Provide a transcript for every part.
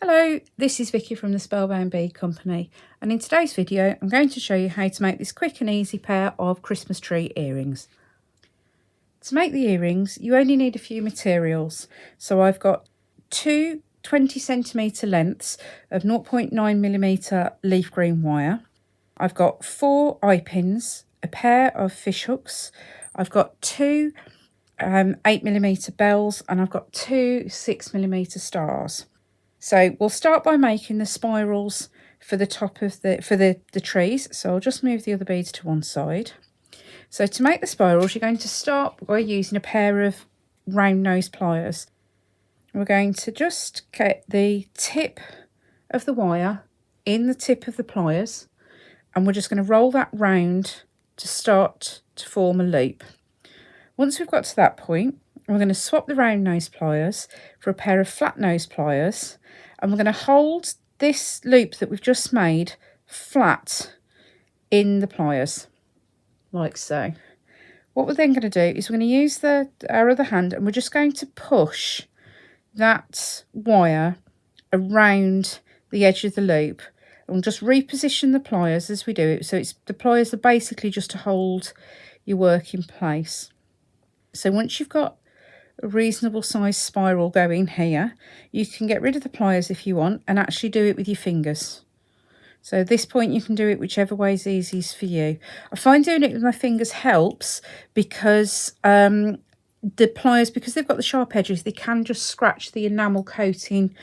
Hello, this is Vicky from the Spellbound Bead Company, and in today's video I'm going to show you how to make this quick and easy pair of Christmas tree earrings. To make the earrings you only need a few materials, so I've got two 20cm lengths of 0.9mm leaf green wire. I've got 4 eye pins, a pair of fish hooks, I've got two 8mm bells, and I've got two 6mm stars. So we'll start by making the spirals for the top of the trees. So I'll just move the other beads to one side. So to make the spirals, you're going to start by using a pair of round nose pliers. We're going to just get the tip of the wire in the tip of the pliers, and we're just going to roll that round to start to form a loop. Once we've got to that point, we're going to swap the round nose pliers for a pair of flat nose pliers, and we're going to hold this loop that we've just made flat in the pliers, like so. What we're then going to do is we're going to use our other hand, and we're just going to push that wire around the edge of the loop, and we'll just reposition the pliers as we do it. So the pliers are basically just to hold your work in place. So once you've got a reasonable size spiral going here, you can get rid of the pliers if you want and actually do it with your fingers. So at this point you can do it whichever way is easiest for you. I find doing it with my fingers helps because the pliers, because they've got the sharp edges, they can just scratch the enamel coating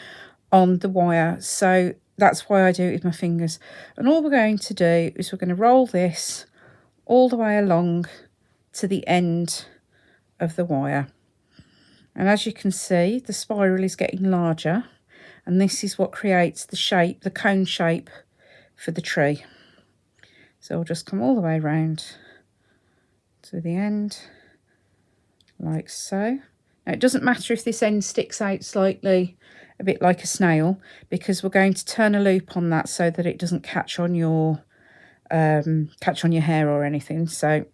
on the wire. So that's why I do it with my fingers. And all we're going to do is we're going to roll this all the way along to the end of the wire. And as you can see, the spiral is getting larger, and this is what creates the shape, the cone shape for the tree. So we'll just come all the way around to the end, like so. Now it doesn't matter if this end sticks out slightly, a bit like a snail, because we're going to turn a loop on that so that it doesn't catch on your hair or anything. So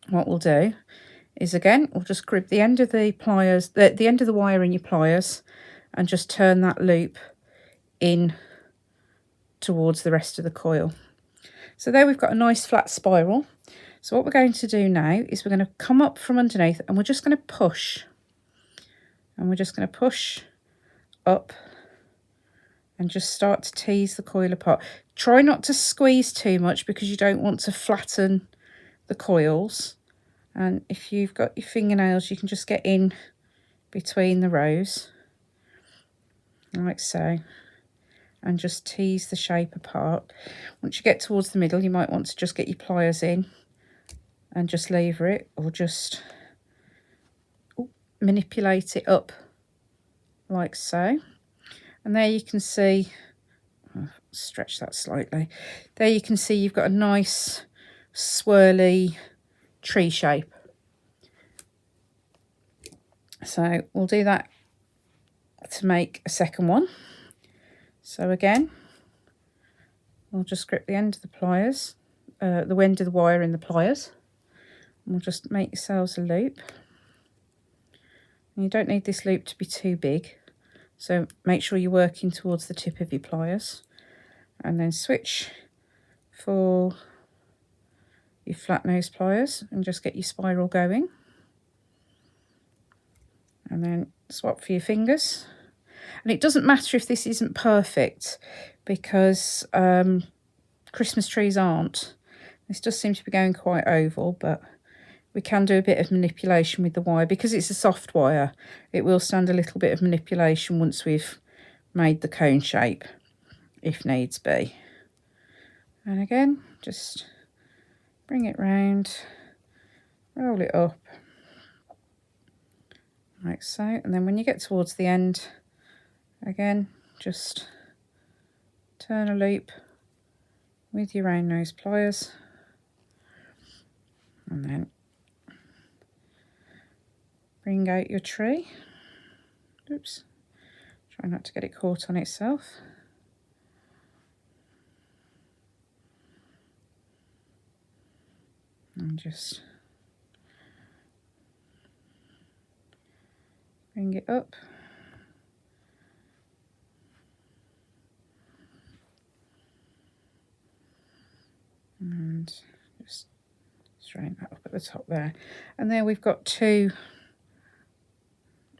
what we'll do is, again, we'll just grip the end of the pliers, the end of the wire in your pliers, and just turn that loop in towards the rest of the coil. So there we've got a nice flat spiral. So what we're going to do now is we're going to come up from underneath, and we're just going to push. And we're just going to push up and just start to tease the coil apart. Try not to squeeze too much because you don't want to flatten the coils. And if you've got your fingernails, you can just get in between the rows, like so, and just tease the shape apart. Once you get towards the middle, you might want to just get your pliers in and just lever it, or just manipulate it up, like so. And there you can see, stretch that slightly, there you can see you've got a nice swirly tree shape. So we'll do that to make a second one. So again, we'll just grip the end of the pliers, the end of the wire in the pliers, and we'll just make yourselves a loop. And you don't need this loop to be too big, so make sure you're working towards the tip of your pliers, and then switch for your flat nose pliers and just get your spiral going, and then swap for your fingers. And it doesn't matter if this isn't perfect, because Christmas trees aren't. This does seem to be going quite oval, but we can do a bit of manipulation with the wire. Because it's a soft wire, it will stand a little bit of manipulation once we've made the cone shape, if needs be. And again, just bring it round, roll it up, like so. And then when you get towards the end, again, just turn a loop with your round nose pliers, and then bring out your tree. Oops, try not to get it caught on itself. And just bring it up, and just straighten that up at the top there. And there we've got 2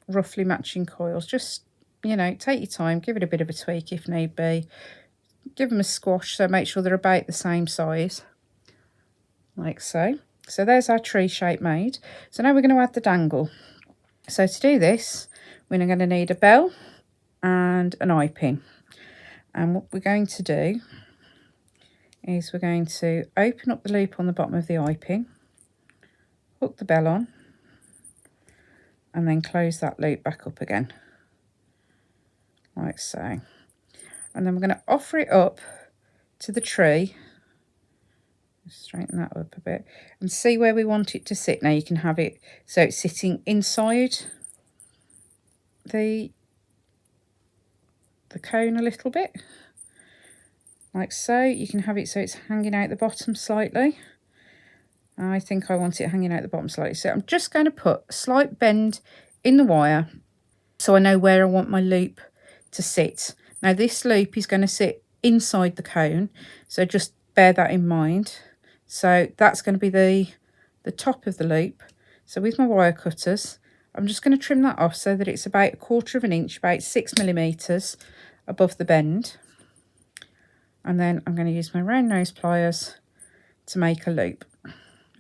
roughly matching coils. Just, you know, take your time, give it a bit of a tweak if need be. Give them a squash, so make sure they're about the same size, like so. So there's our tree shape made. So now we're going to add the dangle. So to do this, we're going to need a bell and an eye pin. And what we're going to do is we're going to open up the loop on the bottom of the eye pin, hook the bell on, and then close that loop back up again, like so. And then we're going to offer it up to the tree. Straighten that up a bit and see where we want it to sit. Now you can have it so it's sitting inside the cone a little bit, like so. You can have it so it's hanging out the bottom slightly. I think I want it hanging out the bottom slightly. So I'm just going to put a slight bend in the wire so I know where I want my loop to sit. Now this loop is going to sit inside the cone, so just bear that in mind. So that's going to be the top of the loop. So with my wire cutters, I'm just going to trim that off so that it's about 1/4 of an inch, about 6 millimeters above the bend. And then I'm going to use my round nose pliers to make a loop.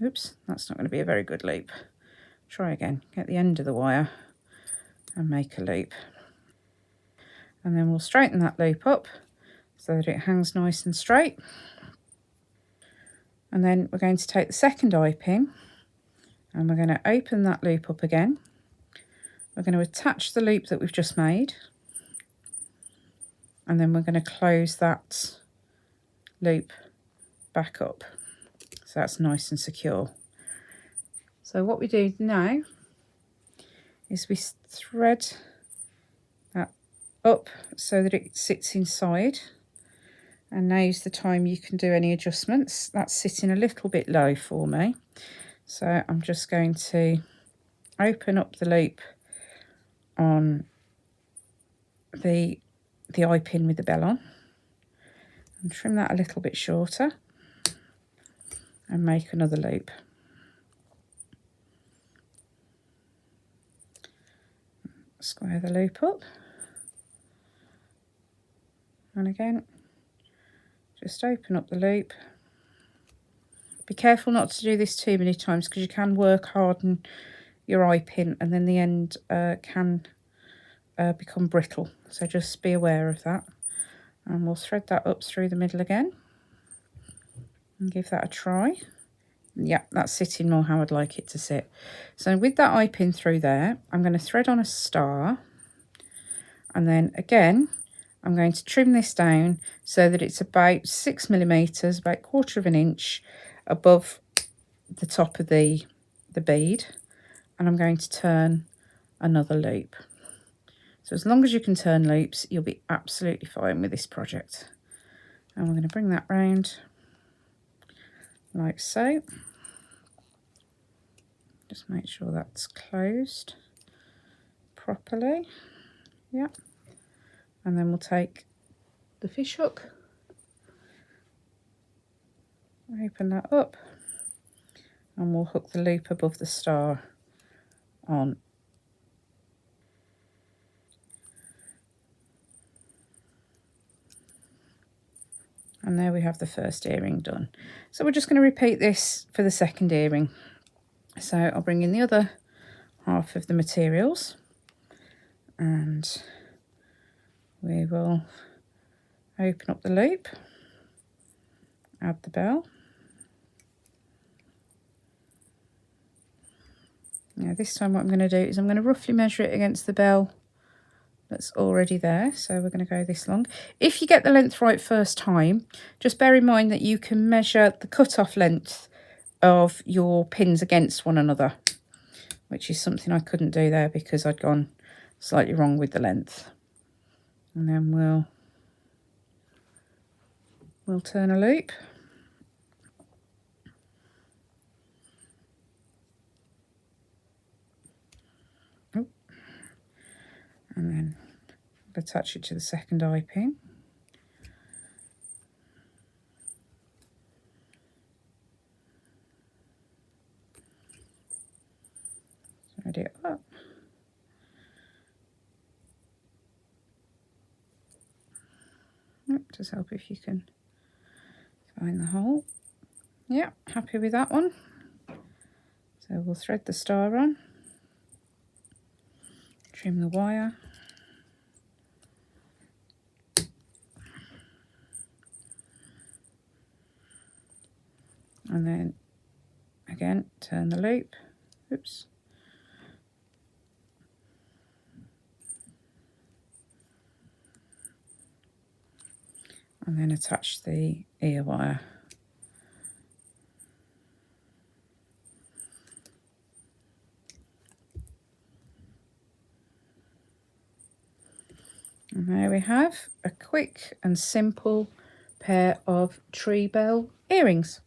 Oops, that's not going to be a very good loop. Try again. Get the end of the wire and make a loop. And then we'll straighten that loop up so that it hangs nice and straight. And then we're going to take the second eye pin and we're going to open that loop up again. We're going to attach the loop that we've just made. And then we're going to close that loop back up. So that's nice and secure. So what we do now is we thread that up so that it sits inside. And now's the time you can do any adjustments. That's sitting a little bit low for me. So I'm just going to open up the loop on the eye pin with the bell on and trim that a little bit shorter and make another loop. Square the loop up, and again just open up the loop. Be careful not to do this too many times because you can work harden your eye pin and then the end can become brittle, so just be aware of that. And we'll thread that up through the middle again and give that a try. Yeah, that's sitting more how I'd like it to sit. So with that eye pin through there, I'm going to thread on a star, and then again I'm going to trim this down so that it's about 6 millimeters, about 1/4 of an inch above the top of the bead, and I'm going to turn another loop. So as long as you can turn loops, you'll be absolutely fine with this project. And we're going to bring that round like so. Just make sure that's closed properly. Yeah. And then we'll take the fish hook, open that up, and we'll hook the loop above the star on. And there we have the first earring done. So we're just going to repeat this for the second earring. So I'll bring in the other half of the materials and we will open up the loop, add the bell. Now this time what I'm going to do is I'm going to roughly measure it against the bell that's already there. So we're going to go this long. If you get the length right first time, just bear in mind that you can measure the cut-off length of your pins against one another, which is something I couldn't do there because I'd gone slightly wrong with the length. And then we'll turn a loop. Oh. And then attach it to the second eye pin. Just help if you can find the hole. Yeah, happy with that one. So we'll thread the star on, trim the wire. And then again, turn the loop. Oops. And then attach the ear wire. And there we have a quick and simple pair of tree bell earrings.